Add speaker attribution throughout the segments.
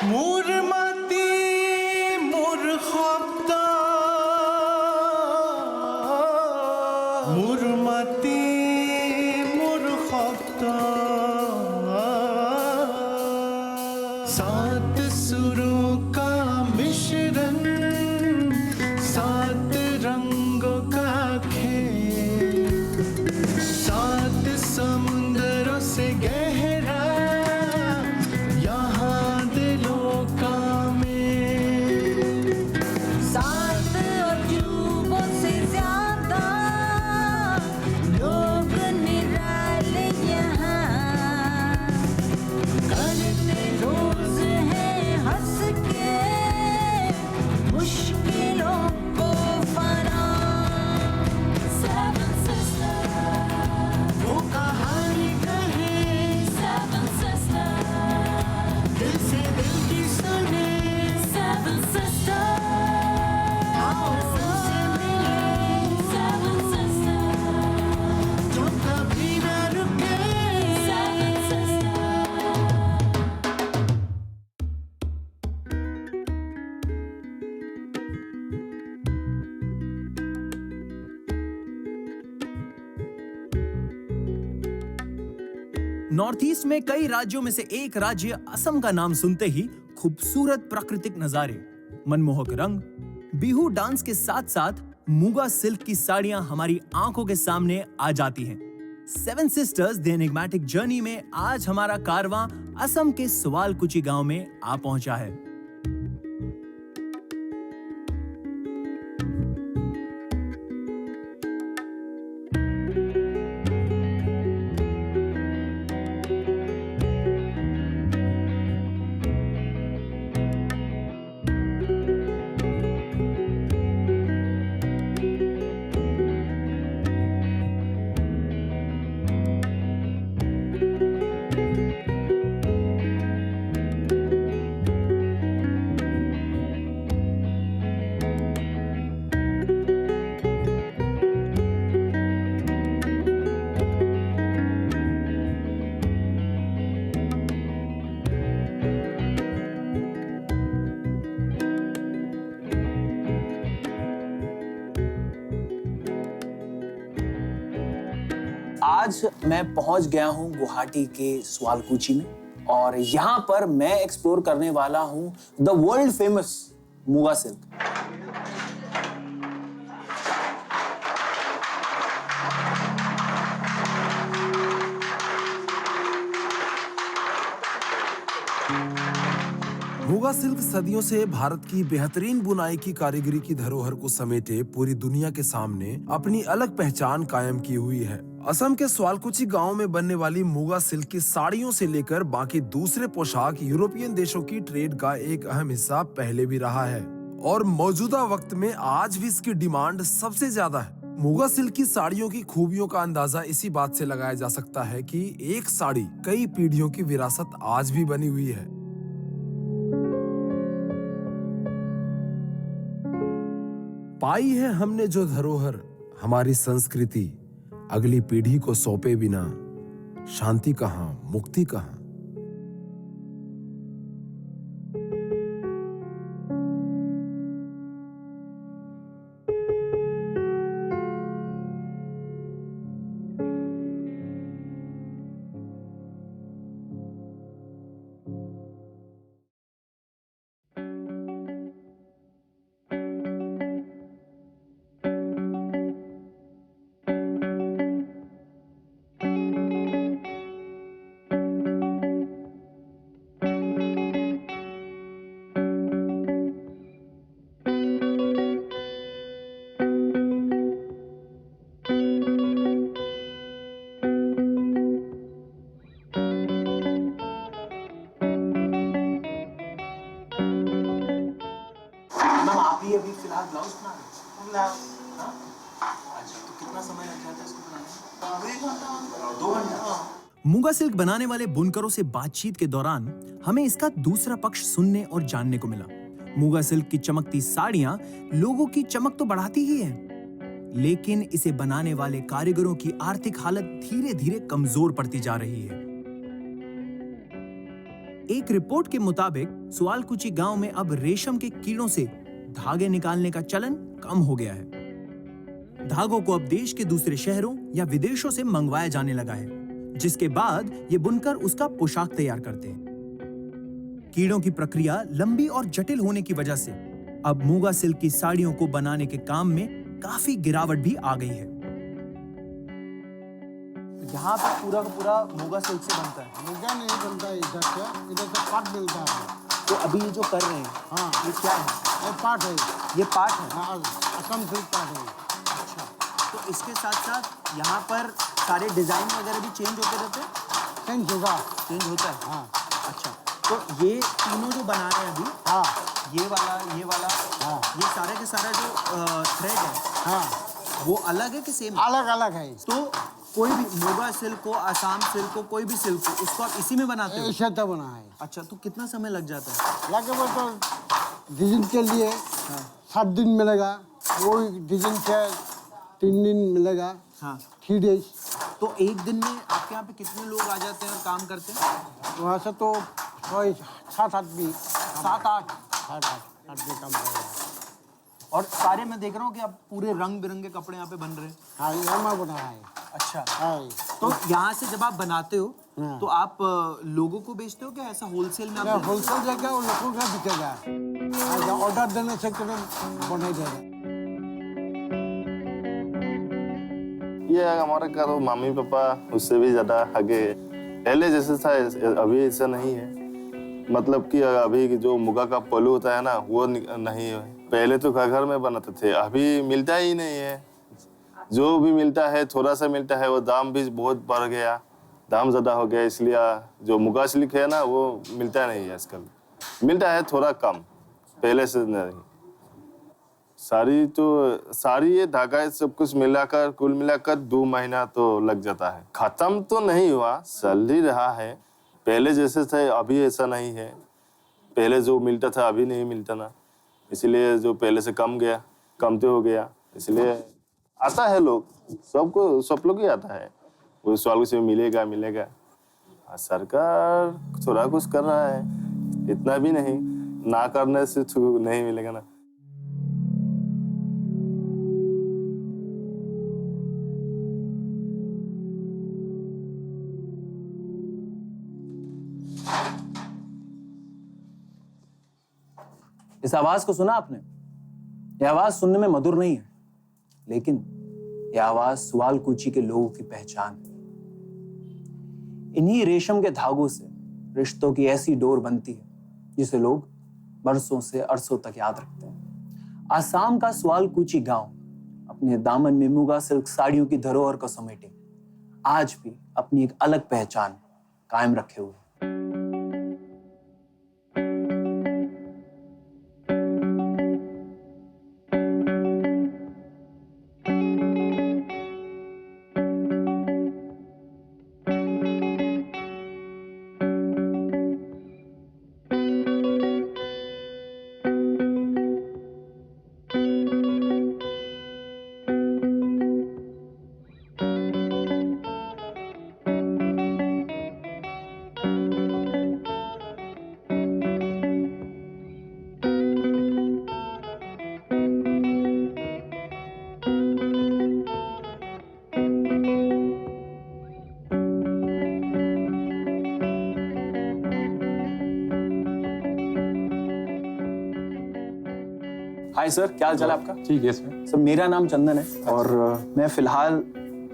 Speaker 1: Murmati murkhapta Murmati murkhapta सात सुरों का मिश्रण सात रंगों का खेल सात समुंदरों से गहरा यहाँ दिलों का मेल
Speaker 2: सात अजूबों से ज्यादा लोग निराले यहाँ करते रोज है हंस के मुश्किलों को फना Seven Sisters
Speaker 1: वो कहानी कहे
Speaker 2: Seven Sisters
Speaker 1: दिल से दिल की सुने
Speaker 2: Seven Sisters
Speaker 1: आओ उनसे मिले
Speaker 2: Seven Sisters
Speaker 1: जो कभी ना रुके
Speaker 2: Seven Sisters
Speaker 3: नॉर्थ ईस्ट में कई राज्यों में से एक राज्य असम का नाम सुनते ही खूबसूरत प्राकृतिक नजारे, मनमोहक रंग, बिहू डांस के साथ साथ मुगा सिल्क की साड़ियां हमारी आंखों के सामने आ जाती हैं। Seven sisters the enigmatic journey में आज हमारा कारवां असम के सवालकुची गांव में आ पहुंचा है। आज मैं पहुंच गया हूं गुवाहाटी के सवालकुची में और यहां पर मैं एक्सप्लोर करने वाला हूं the world famous muga silk.
Speaker 4: Muga silk सदियों से भारत की बेहतरीन बुनाई की कारीगरी की धरोहर को समेटे पूरी दुनिया के सामने अपनी अलग पहचान कायम की हुई है। असम के सवालकुची गांव में बनने वाली मुगा सिल्क की साड़ियों से लेकर बाकी दूसरे पोशाक यूरोपियन देशों की ट्रेड का एक अहम हिस्सा पहले भी रहा है और मौजूदा वक्त में आज भी इसकी डिमांड सबसे ज्यादा है। मुगा सिल्क की साड़ियों की खूबियों का अंदाजा इसी बात से लगाया जा सकता है कि एक साड़ी कई पीढ़ियों की विरासत आज भी बनी हुई है। पाई है हमने जो धरोहर हमारी संस्कृति, अगली पीढ़ी को सौंपे बिना शांति कहां, मुक्ति कहां।
Speaker 3: अभी फिलहाल ब्लाउज बना रहे हैं? हाँ? अच्छा, तो कितना समय लग जाता है इसको बनाने में? 2 घंटा। मुगा सिल्क बनाने वाले बुनकरों से बातचीत के दौरान हमें इसका दूसरा पक्ष सुनने और जानने को मिला। मुगा सिल्क की चमकती साड़ियां लोगों की चमक तो बढ़ाती ही हैं, लेकिन इसे बनाने वाले कारीगरों की आर्थिक हालत धीरे धीरे कमजोर पड़ती जा रही है। एक रिपोर्ट के मुताबिक सुआलकुची गांव में अब रेशम के कीड़ों से धागे निकालने का चलन कम हो गया है। धागों को अब देश के दूसरे शहरों या विदेशों से मंगवाया जाने लगा है, जिसके बाद ये बुनकर उसका पोशाक तैयार करते हैं। कीड़ों की प्रक्रिया लंबी और जटिल होने की वजह से अब मूगा सिल्क की साड़ियों को बनाने के काम में काफी गिरावट भी आ गई है। यहाँ पे पूरा का पूरा मूगा सिल्क से बनता है।
Speaker 5: मुर्गा नहीं बनता है इधर से पाट मिलता है।
Speaker 3: तो अभी ये जो कर रहे हैं,
Speaker 5: हाँ
Speaker 3: ये क्या है?
Speaker 5: ये पाट है।
Speaker 3: ये पाट है।
Speaker 5: हाँ असम सिल्क पाट है।
Speaker 3: अच्छा, तो इसके साथ साथ यहाँ पर सारे डिजाइन वगैरह भी चेंज होते रहते हैं?
Speaker 5: चेंज होगा।
Speaker 3: चेंज होता है।
Speaker 5: हाँ
Speaker 3: अच्छा, तो ये तीनों जो बना रहे हैं अभी,
Speaker 5: हाँ
Speaker 3: ये वाला,
Speaker 5: हाँ
Speaker 3: ये सारे के सारा जो थ्रेड है,
Speaker 5: हाँ
Speaker 3: वो अलग है कि सेम?
Speaker 5: अलग अलग है।
Speaker 3: तो कोई भी मूगा सिल्क को, आसाम सिल्क को, कोई भी सिल्क को, उसको आप इसी में बनाते हो?
Speaker 5: ऐसा तो बना है।
Speaker 3: अच्छा, तो कितना समय लग जाता है?
Speaker 5: लगभग तो डिजाइन के लिए 7 दिन मिलेगा, वो डिजाइन से 3 दिन मिलेगा।
Speaker 3: हाँ।
Speaker 5: 3 डेज।
Speaker 3: तो एक दिन में आपके यहाँ पे कितने लोग आ जाते हैं और काम करते हैं?
Speaker 5: वहाँ से तो 7-8 भी
Speaker 3: 7-8
Speaker 5: आदमी काम करेगा।
Speaker 3: और सारे मैं देख रहा हूँ कि आप पूरे रंग बिरंगे कपड़े यहाँ पे बन रहे हैं।
Speaker 5: हाँ ये हमारा बना है।
Speaker 3: अच्छा,
Speaker 5: हाँ
Speaker 3: तो यहाँ से जब आप बनाते हो
Speaker 5: हाँ।
Speaker 3: तो आप लोगों को बेचते हो क्या ऐसा होलसेल में? आप
Speaker 5: होलसेल जगह और लोगों का बिकेगा। ऑर्डर देने से बनाई जाएगा।
Speaker 6: ये हमारे का तो मम्मी पापा उससे भी ज्यादा आगे है। पहले जैसे था अभी ऐसा नहीं है। मतलब कि अभी जो मुगा का पल्लू होता है ना, वो नहीं है। पहले तो घर में बनाते थे, अभी मिलता ही नहीं है। जो भी मिलता है थोड़ा सा मिलता है, वो दाम भी बहुत बढ़ गया, दाम ज़्यादा हो गया, इसलिए जो मुगा सिल्क है ना वो मिलता नहीं है आजकल। मिलता है थोड़ा कम, पहले से नहीं। सारी ये धागा सब कुछ मिलाकर कुल मिलाकर 2 महीना तो लग जाता है। खत्म तो नहीं हुआ, चल ही रहा है। पहले जैसे थे अभी ऐसा नहीं है। पहले जो मिलता था अभी नहीं मिलता ना, इसलिए जो पहले से कम तो हो गया। इसलिए आता है लोग, सब लोग ही आता है। वो सवाल से मिलेगा। सरकार थोड़ा कुछ कर रहा है, इतना भी नहीं, ना करने से नहीं मिलेगा ना।
Speaker 7: इस आवाज को सुना आपने? यह आवाज सुनने में मधुर नहीं है, लेकिन यह आवाज सुआलकुची के लोगों की पहचान है। इन्हीं रेशम के धागों से रिश्तों की ऐसी डोर बनती है जिसे लोग बरसों से अरसों तक याद रखते हैं। आसाम का सुआलकुची गांव अपने दामन में मुगा सिल्क साड़ियों की धरोहर को समेटे आज भी अपनी एक अलग पहचान कायम रखे हुए। हाय सर, क्या हाल चाल है आपका?
Speaker 8: ठीक है सर।
Speaker 7: सर मेरा नाम चंदन है और मैं फिलहाल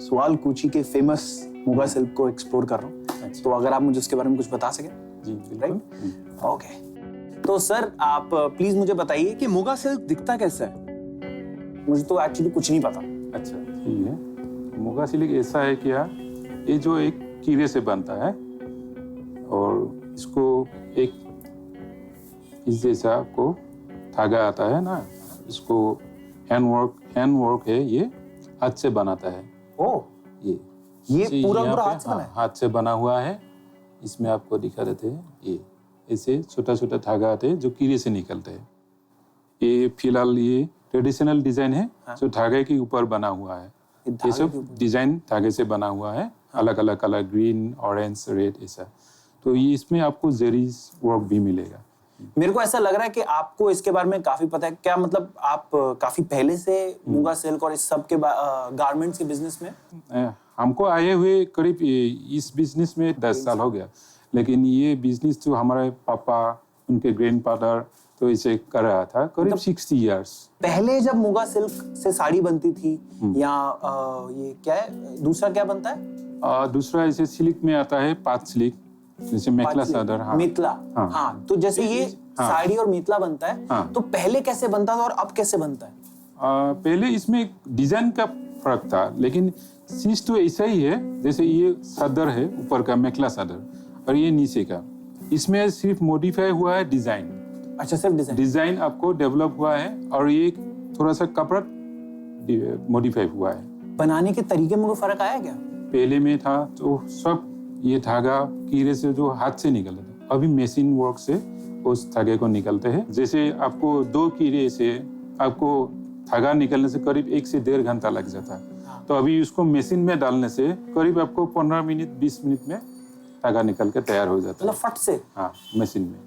Speaker 7: सुआलकुची के फेमस मुगा सिल्क को एक्सप्लोर कर रहा हूँ। तो अगर आप मुझे उसके बारे में कुछ बता सकें।
Speaker 8: जी
Speaker 7: राइट, ओके। तो सर आप प्लीज मुझे बताइए कि मुगा सिल्क दिखता कैसा है? मुझे तो एक्चुअली कुछ नहीं पता।
Speaker 8: अच्छा ठीक है। मुगा सिल्क ऐसा है क्या, ये जो एक कीड़े से बनता है और इसको एक इस जैसा आपको धागा आता है ना, इसको हैंड वर्क है, ये हाथ से बनाता है।
Speaker 7: ओह, ये पूरा हाथ से बना है?
Speaker 8: हाथ से बना हुआ है। इसमें आपको दिखा देते हैं, ये ऐसे छोटा छोटा धागा आते हैं जो कीड़े से निकलते हैं। ये फिलहाल ये ट्रेडिशनल डिजाइन है जो धागे के ऊपर बना हुआ है। ये सब डिजाइन धागे से बना हुआ है, अलग अलग कलर, ग्रीन, ऑरेंज, रेड, ऐसा। तो ये इसमें आपको जरी वर्क भी मिलेगा।
Speaker 7: मेरे को ऐसा लग रहा है कि आपको इसके बारे में काफी पता है। क्या मतलब आप काफी पहले से मुगा सिल्क और इस सब के गारमेंट्स के बिजनेस में?
Speaker 8: हमको आए हुए करीब इस बिजनेस में 10 साल हो गया, लेकिन ये बिजनेस जो हमारे पापा उनके ग्रैंडफादर तो इसे कर रहा था करीब 60 इयर्स
Speaker 7: पहले। जब मुगा सिल्क से साड़ी बनती थी या ये क्या है, दूसरा क्या बनता है?
Speaker 8: दूसरा इसे सिल्क में आता है पात सिल्क, जैसे मेखला चादर। हाँ,
Speaker 7: मितला।
Speaker 8: हाँ।
Speaker 7: हाँ, तो जैसे ये साड़ी और मितला बनता है,
Speaker 8: हाँ।
Speaker 7: तो पहले कैसे बनता था और अब कैसे बनता है?
Speaker 8: पहले इसमें डिजाइन का फर्क था, लेकिन चीज तो ऐसा ही है। जैसे ये चादर है ऊपर का मेखला चादर और ये नीचे का, इसमें सिर्फ मॉडिफाई हुआ है डिजाइन।
Speaker 7: अच्छा, सिर्फ डिजाइन।
Speaker 8: डिजाइन आपको डेवलप हुआ है और ये थोड़ा सा कपड़ा मॉडिफाई हुआ है।
Speaker 7: बनाने के तरीके में कोई फर्क आया क्या?
Speaker 8: पहले में था तो सब ये धागा कीड़े से जो हाथ से निकलते थे, अभी मशीन वर्क से उस धागे को निकलते हैं। जैसे आपको 2 कीड़े से आपको धागा निकलने से करीब 1 से 1.5 घंटा लग जाता है, तो अभी उसको मशीन में डालने से करीब आपको 15 मिनट 20 मिनट में धागा निकल के तैयार हो जाता है।
Speaker 7: मतलब फट से?
Speaker 8: हाँ, मशीन में।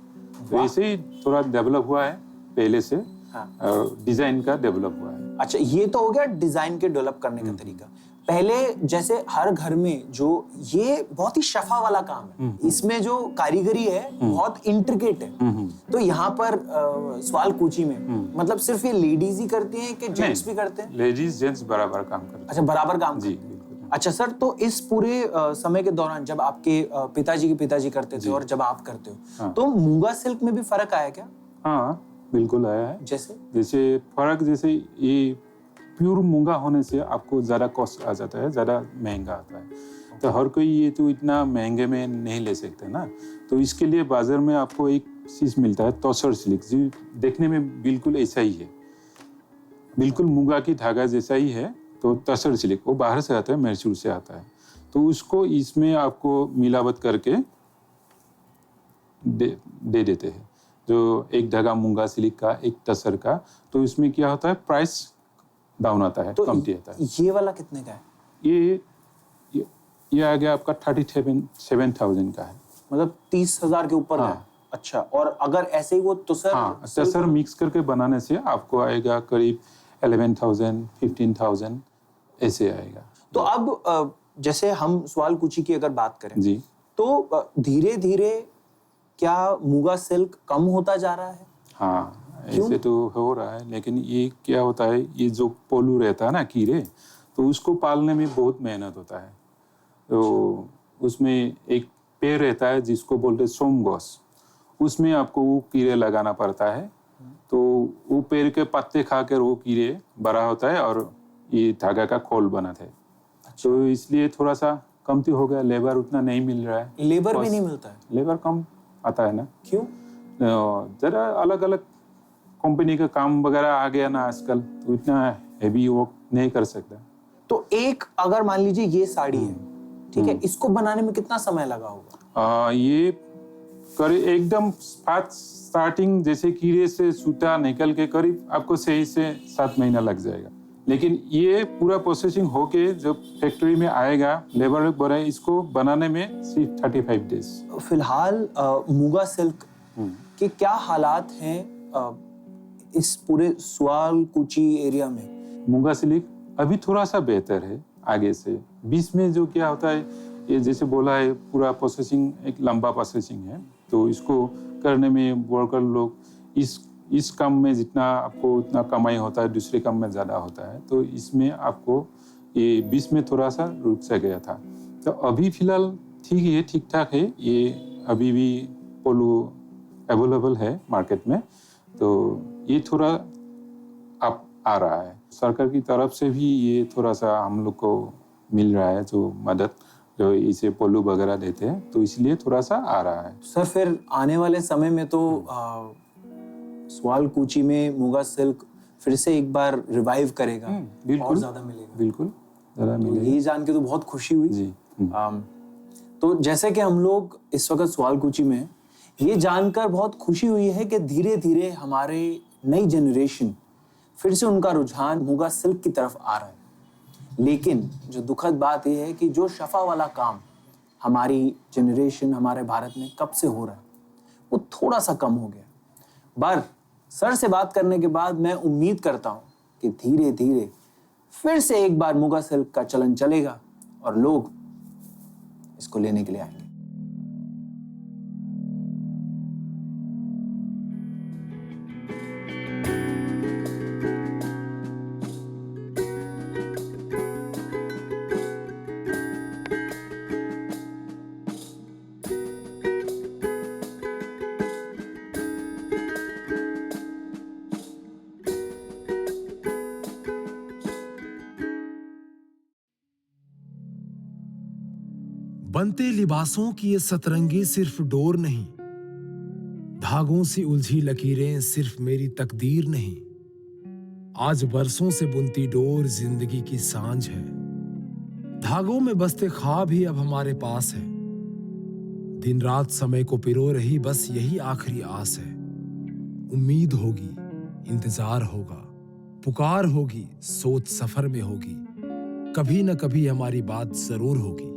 Speaker 8: तो ऐसे ही थोड़ा डेवलप हुआ है पहले से।
Speaker 7: हाँ।
Speaker 8: और डिजाइन का डेवलप हुआ है।
Speaker 7: अच्छा, ये तो हो गया डिजाइन के डेवलप करने का तरीका। पहले जैसे हर घर में जो ये बहुत ही शफा वाला काम है, इसमें जो कारीगरी है बहुत इंट्रिकेट है। तो यहाँ पर सवाल कूची में मतलब सिर्फ ये लेडीज ही करती हैं कि जेंट्स भी करते हैं?
Speaker 8: लेडीज जेंट्स बराबर काम करते हैं।
Speaker 7: अच्छा, बराबर काम
Speaker 8: जी,
Speaker 7: करते हैं।
Speaker 8: बिल्कुल।
Speaker 7: अच्छा सर, तो इस पूरे समय के दौरान जब आपके पिताजी के पिताजी करते थे और जब आप करते हो,
Speaker 8: हाँ।
Speaker 7: तो मूंगा सिल्क में भी फर्क आया क्या?
Speaker 8: हाँ, बिल्कुल आया है।
Speaker 7: जैसे
Speaker 8: फर्क, जैसे ये प्योर मूंगा होने से आपको ज्यादा कॉस्ट आ जाता है, ज्यादा महंगा आता है। तो हर कोई ये तो इतना महंगे में नहीं ले सकते ना, तो इसके लिए बाजार में आपको एक चीज मिलता है तोसर सिल्क, जो देखने में बिल्कुल ऐसा ही है, बिल्कुल मूंगा की धागा जैसा ही है। तो तसर सिल्क वो बाहर से आता है, मैसूर से आता है। तो उसको इसमें आपको मिलावट करके दे देते हैं, जो एक धागा मूंगा सिल्क का, एक तसर का। तो इसमें क्या होता है, प्राइस डाउन आता है,
Speaker 7: तो
Speaker 8: कमती आता है।
Speaker 7: ये वाला कितने का है?
Speaker 8: ये आ गया आपका 37,000 का है,
Speaker 7: मतलब 30,000 के ऊपर
Speaker 8: हाँ।
Speaker 7: है। अच्छा, और अगर ऐसे ही वो तुसर
Speaker 8: हाँ, तसर मिक्स करके बनाने से आपको आएगा करीब 11,000 15,000 ऐसे आएगा।
Speaker 7: तो अब जैसे हम सवाल कुची की अगर बात करें
Speaker 8: जी,
Speaker 7: तो धीरे धीरे क्या मूंगा सिल्क कम होता जा रहा है?
Speaker 8: हाँ, ऐसे तो हो रहा है, लेकिन ये क्या होता है, ये जो पोलू रहता है ना कीड़े, तो उसको पालने में बहुत मेहनत होता है। तो उसमें एक पेड़ रहता है जिसको बोलते हैं सोमगोस, उसमें आपको वो कीड़े लगाना पड़ता है। तो वो पेड़ के पत्ते खाकर वो कीड़े बड़ा होता है और ये धागा का खोल बनाते हैं। तो इसलिए थोड़ा सा कमती हो गया, लेबर उतना नहीं मिल रहा है।
Speaker 7: लेबर भी नहीं मिलता है?
Speaker 8: लेबर कम आता है ना।
Speaker 7: क्यों?
Speaker 8: जरा अलग अलग कंपनी का काम वगैरह आ गया ना आजकल, तो इतना हैवी वर्क नहीं कर सकता।
Speaker 7: तो एक अगर मान लीजिए ये साड़ी है, ठीक है, इसको बनाने में कितना समय लगा होगा?
Speaker 8: ये एकदम स्टार्टिंग जैसे कीड़े से सूता निकल के करीब आपको 6 से 7 महीना लग जाएगा। लेकिन ये पूरा प्रोसेसिंग होके जब फैक्ट्री में आएगा, लेबर बने, इसको बनाने में सिर्फ 35 डेज।
Speaker 7: फिलहाल मूंगा सिल्क के क्या हालात हैं इस पूरे सवाल कुची एरिया में?
Speaker 8: मूंगा सिल्क अभी थोड़ा सा बेहतर है आगे से। बीच में जो क्या होता है, ये जैसे बोला है, पूरा प्रोसेसिंग एक लंबा प्रोसेसिंग है, तो इसको करने में वर्कर लोग इस काम में जितना आपको उतना कमाई होता है, दूसरे काम में ज़्यादा होता है। तो इसमें आपको ये बीच में थोड़ा सा रुक सा गया था। तो अभी फिलहाल ठीक है, ठीक ठाक है। ये अभी भी पोलो अवेलेबल है मार्केट में, तो ये थोड़ा अब आ रहा है। सरकार की तरफ से भी ये थोड़ा सा हम लोग को मिल रहा है, जो मदद जो इसे पोलो वगैरह देते हैं, तो इसलिए थोड़ा सा आ रहा है।
Speaker 7: सर, फिर आने वाले समय में तो सवाल कुची में मूंगा सिल्क फिर से एक बार रिवाइव करेगा, और ज्यादा मिलेगा।
Speaker 8: बिल्कुल ज्यादा
Speaker 7: तो
Speaker 8: मिलेगा।
Speaker 7: ये जान के तो बहुत खुशी हुई
Speaker 8: जी।
Speaker 7: तो जैसे कि हम लोग इस वक्त सवाल कुची में हैं, ये जानकर बहुत खुशी हुई है कि धीरे धीरे हमारे नई जनरेशन फिर से उनका रुझान मूंगा सिल्क की तरफ आ रहा है। लेकिन जो दुखद बात यह है कि जो शफा वाला काम हमारी जनरेशन हमारे भारत में कब से हो रहा है, वो थोड़ा सा कम हो गया। पर सर से बात करने के बाद मैं उम्मीद करता हूँ कि धीरे धीरे फिर से एक बार मुगा सिल्क का चलन चलेगा और लोग इसको लेने के लिए आएंगे।
Speaker 4: बनते लिबासों की ये सतरंगी सिर्फ डोर नहीं, धागों से उलझी लकीरें सिर्फ मेरी तकदीर नहीं। आज बरसों से बुनती डोर जिंदगी की सांझ है, धागों में बसते ख्वाब ही अब हमारे पास है। दिन रात समय को पिरो रही बस यही आखिरी आस है। उम्मीद होगी, इंतजार होगा, पुकार होगी, सोच सफर में होगी, कभी न कभी हमारी बात जरूर होगी।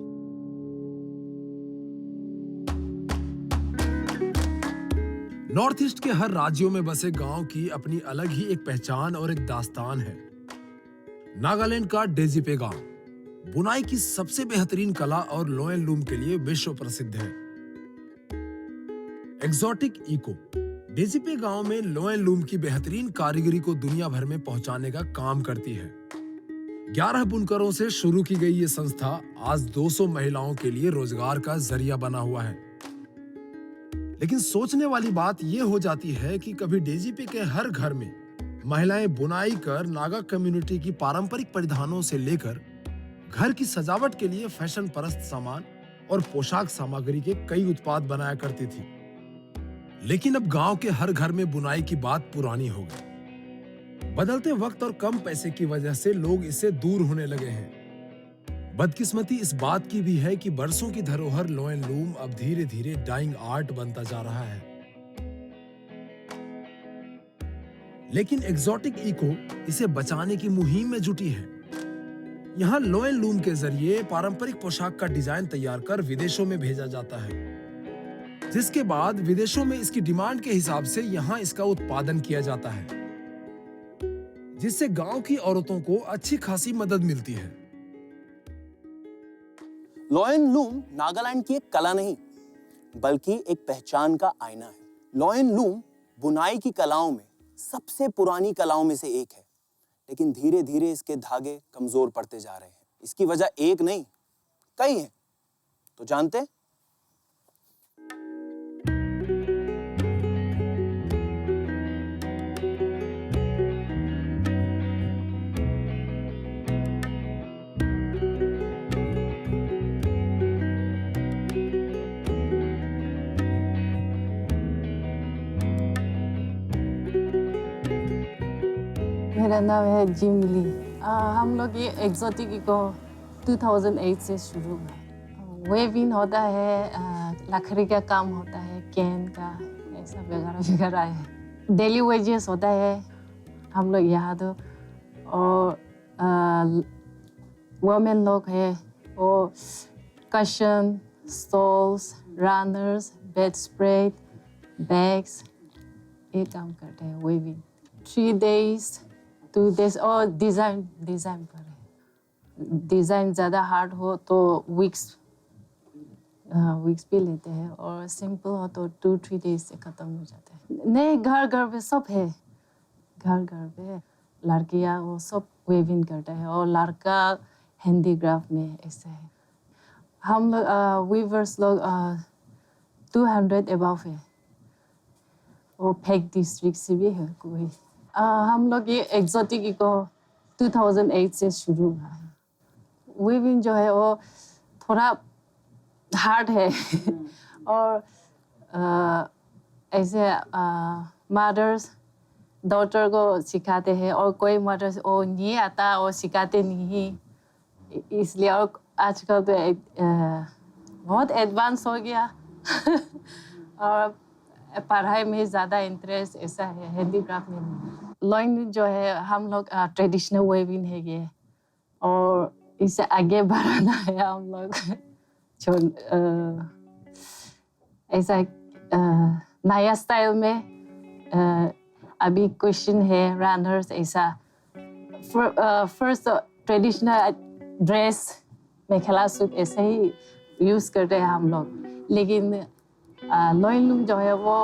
Speaker 4: नॉर्थ ईस्ट के हर राज्यों में बसे गांव की अपनी अलग ही एक पहचान और एक दास्तान है। नागालैंड का डेजिपे गांव बुनाई की सबसे बेहतरीन कला और लोयन लूम के लिए विश्व प्रसिद्ध है। एक्सोटिक इको डेजिपे गांव में लोयन लूम की बेहतरीन कारीगरी को दुनिया भर में पहुंचाने का काम करती है। 11 बुनकरों से शुरू की गई ये संस्था आज 200 महिलाओं के लिए रोजगार का जरिया बना हुआ है। लेकिन सोचने वाली बात यह हो जाती है कि कभी डेजिपे के हर घर में महिलाएं बुनाई कर नागा कम्युनिटी की पारंपरिक परिधानों से लेकर घर की सजावट के लिए फैशन परस्त सामान और पोशाक सामग्री के कई उत्पाद बनाया करती थी। लेकिन अब गांव के हर घर में बुनाई की बात पुरानी हो गई। बदलते वक्त और कम पैसे की वजह से लोग इससे दूर होने लगे हैं। बदकिस्मती इस बात की भी है कि बरसों की धरोहर लोयन लूम अब धीरे धीरे डाइंग आर्ट बनता जा रहा है। लेकिन एक्सोटिक इको इसे बचाने की मुहिम में जुटी है। यहाँ लोयन लूम के जरिए पारंपरिक पोशाक का डिजाइन तैयार कर विदेशों में भेजा जाता है, जिसके बाद विदेशों में इसकी डिमांड के हिसाब से यहाँ इसका उत्पादन किया जाता है, जिससे गांव की औरतों को अच्छी खासी मदद मिलती है।
Speaker 7: लॉयन लूम नागालैंड की एक कला नहीं बल्कि एक पहचान का आईना है। लॉयन लूम बुनाई की कलाओं में सबसे पुरानी कलाओं में से एक है, लेकिन धीरे धीरे इसके धागे कमजोर पड़ते जा रहे हैं। इसकी वजह एक नहीं कई है। तो जानते हैं?
Speaker 9: मेरा नाम है जिमली। हम लोग ये एक्सोटिक इको 2008 से शुरू हुआ। वेविंग होता है, लकड़ी का काम होता है, कैन का, ऐसा वगैरह वगैरह है। डेली वेजेस होता है हम लोग यहाँ तो। और वुमेन लोग है वो cushion, stoles, runners, bedspread, bags, ये काम करते हैं वेविंग। 3 days 2 days और डिज़ाइन पर है। डिज़ाइन ज़्यादा हार्ड हो तो वीक्स भी लेते हैं, और सिंपल हो तो 2-3 days से ख़त्म हो जाते हैं। नहीं, घर पे सब है। घर पे लड़कियाँ वो सब वेविंग करते हैं, और लड़का हैंडीक्राफ्ट में ऐसे है। हम लोग वीवर्स लोग 200 अबव है, और पैक डिस्ट्रिक्ट से भी है कोई। हम लोग ये एक्सोटिक इको 2008 से शुरू हुआ है। वीविंग जो है वो थोड़ा हार्ड है और ऐसे मदर्स डॉटर को सिखाते हैं, और कोई मदर्स वो नहीं आता और सिखाते नहीं, इसलिए। और आजकल तो बहुत एडवांस हो गया और पढ़ाई में ज़्यादा इंटरेस्ट ऐसा है, हैंडीक्राफ्ट में नहीं। लॉइन जो है हम लोग ट्रेडिशनल वेविंग है ये, और इसे आगे बढ़ाना है हम लोग। ऐसा नया स्टाइल में अभी क्वेश्चन है रनर्स ऐसा फर्स्ट ट्रेडिशनल ड्रेस मेखला सूट ऐसे ही यूज़ करते हैं हम लोग, लेकिन लॉइन लूम जो है वो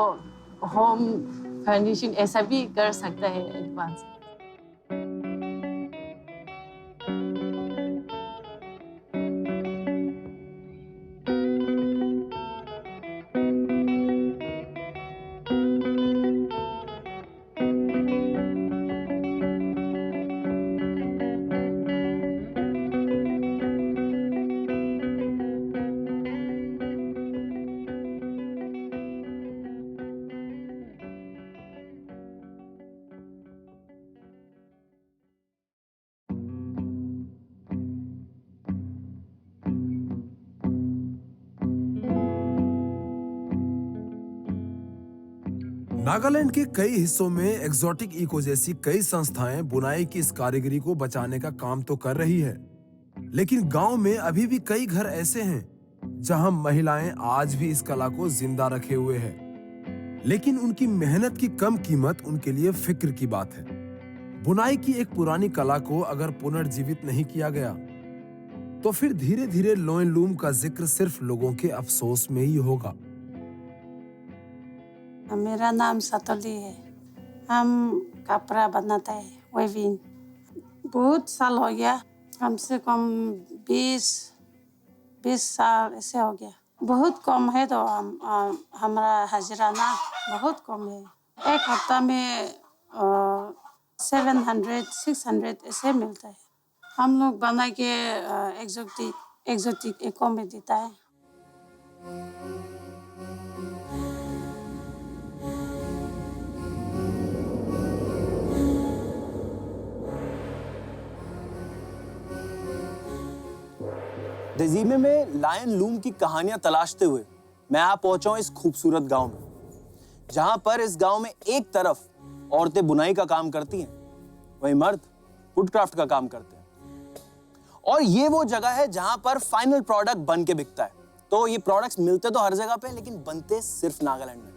Speaker 9: होम फर्निशिंग ऐसा भी कर सकता है एडवांस।
Speaker 4: नागालैंड के कई हिस्सों में एक्सोटिक इको जैसी कई संस्थाएं बुनाई की इस कारीगरी को बचाने का काम तो कर रही है, लेकिन गांव में अभी भी कई घर ऐसे हैं जहां महिलाएं आज भी इस कला को जिंदा रखे हुए हैं। लेकिन उनकी मेहनत की कम कीमत उनके लिए फिक्र की बात है। बुनाई की एक पुरानी कला को अगर पुनर्जीवित नहीं किया गया तो फिर धीरे धीरे लॉइन लूम का जिक्र सिर्फ लोगों के अफसोस में ही होगा।
Speaker 10: मेरा नाम सतोली है। हम कपड़ा बनाते हैं वेविंग। बहुत साल हो गया, कम से कम 20 साल ऐसे हो गया। बहुत कम है तो हमारा हजरा ना बहुत कम है। एक हफ्ता में 700-600 ऐसे मिलता है। हम लोग बना के एक्सोटिक इको में देता है।
Speaker 7: रेज़्यूमे में लायन लूम की कहानियां तलाशते हुए मैं आ पहुंचा हूं इस खूबसूरत गांव में, जहां पर इस गांव में एक तरफ औरतें बुनाई का काम करती हैं, वहीं मर्द वुडक्राफ्ट का काम करते हैं। और ये वो जगह है जहां पर फाइनल प्रोडक्ट बन के बिकता है। तो ये प्रोडक्ट्स मिलते तो हर जगह पे, लेकिन बनते सिर्फ नागालैंड में।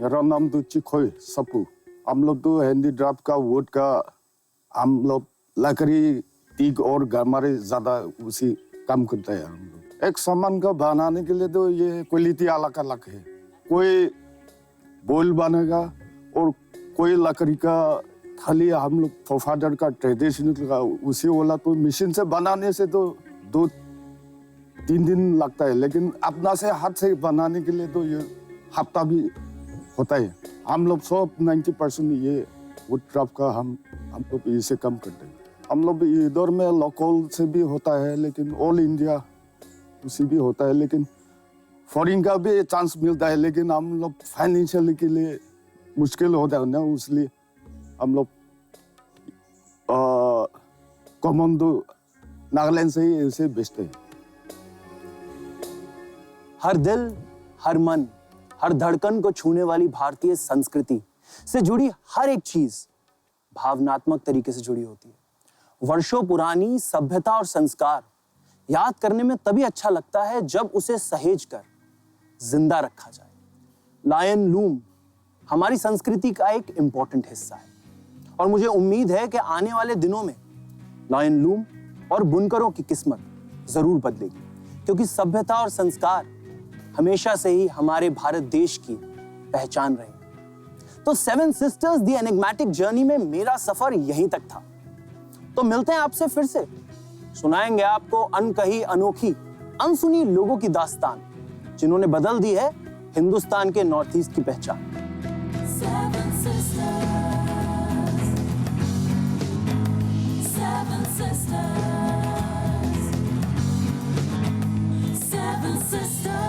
Speaker 11: मेरा नाम तो चिखोई सपू। हम लोग तो हैंडीक्राफ्ट का वुड का हम लोग लकड़ी तीग और गरमारे ज्यादा उसी काम करते हैं। हम लोग एक सामान का बनाने के लिए तो ये क्वालिटी अलग अलग है। कोई बोल बनेगा और कोई लकड़ी का थाली हम लोग फादर का ट्रेडिशनल का उसी वाला तो मशीन से बनाने से तो 2-3 दिन लगता है, लेकिन अपना से हाथ से बनाने के लिए तो ये हफ्ता भी होता है। हम लोग सब 90% ये वुडक्राफ्ट का हम लोग इसे कम करते हैं। हम लोग इधर में लोकल से भी होता है, लेकिन ऑल इंडिया उसी भी होता है, लेकिन फॉरेन का भी चांस मिलता है, लेकिन हम लोग फाइनेंशियल के लिए मुश्किल होता है ना, इसलिए हम लोग कॉमन तो नागालैंड से ही इसे बेचते हैं।
Speaker 7: हर दिल, हर मन, हर धड़कन को छूने वाली भारतीय संस्कृति से जुड़ी हर एक चीज भावनात्मक तरीके से जुड़ी होती है। वर्षों पुरानी सभ्यता और संस्कार याद करने में तभी अच्छा लगता है जब उसे सहेज कर जिंदा रखा जाए। लायन लूम हमारी संस्कृति का एक इंपॉर्टेंट हिस्सा है और मुझे उम्मीद है कि आने वाले दिनों में लायन लूम और बुनकरों की किस्मत जरूर बदलेगी, क्योंकि सभ्यता और संस्कार हमेशा से ही हमारे भारत देश की पहचान रहे हैं। तो 7 सिस्टर्स द एनिग्मेटिक जर्नी में मेरा सफर यहीं तक था। तो मिलते हैं आपसे फिर से, सुनाएंगे आपको अनकही, अनोखी, अनसुनी लोगों की दास्तान, जिन्होंने बदल दी है हिंदुस्तान के नॉर्थ ईस्ट की पहचान।
Speaker 2: 7 sisters.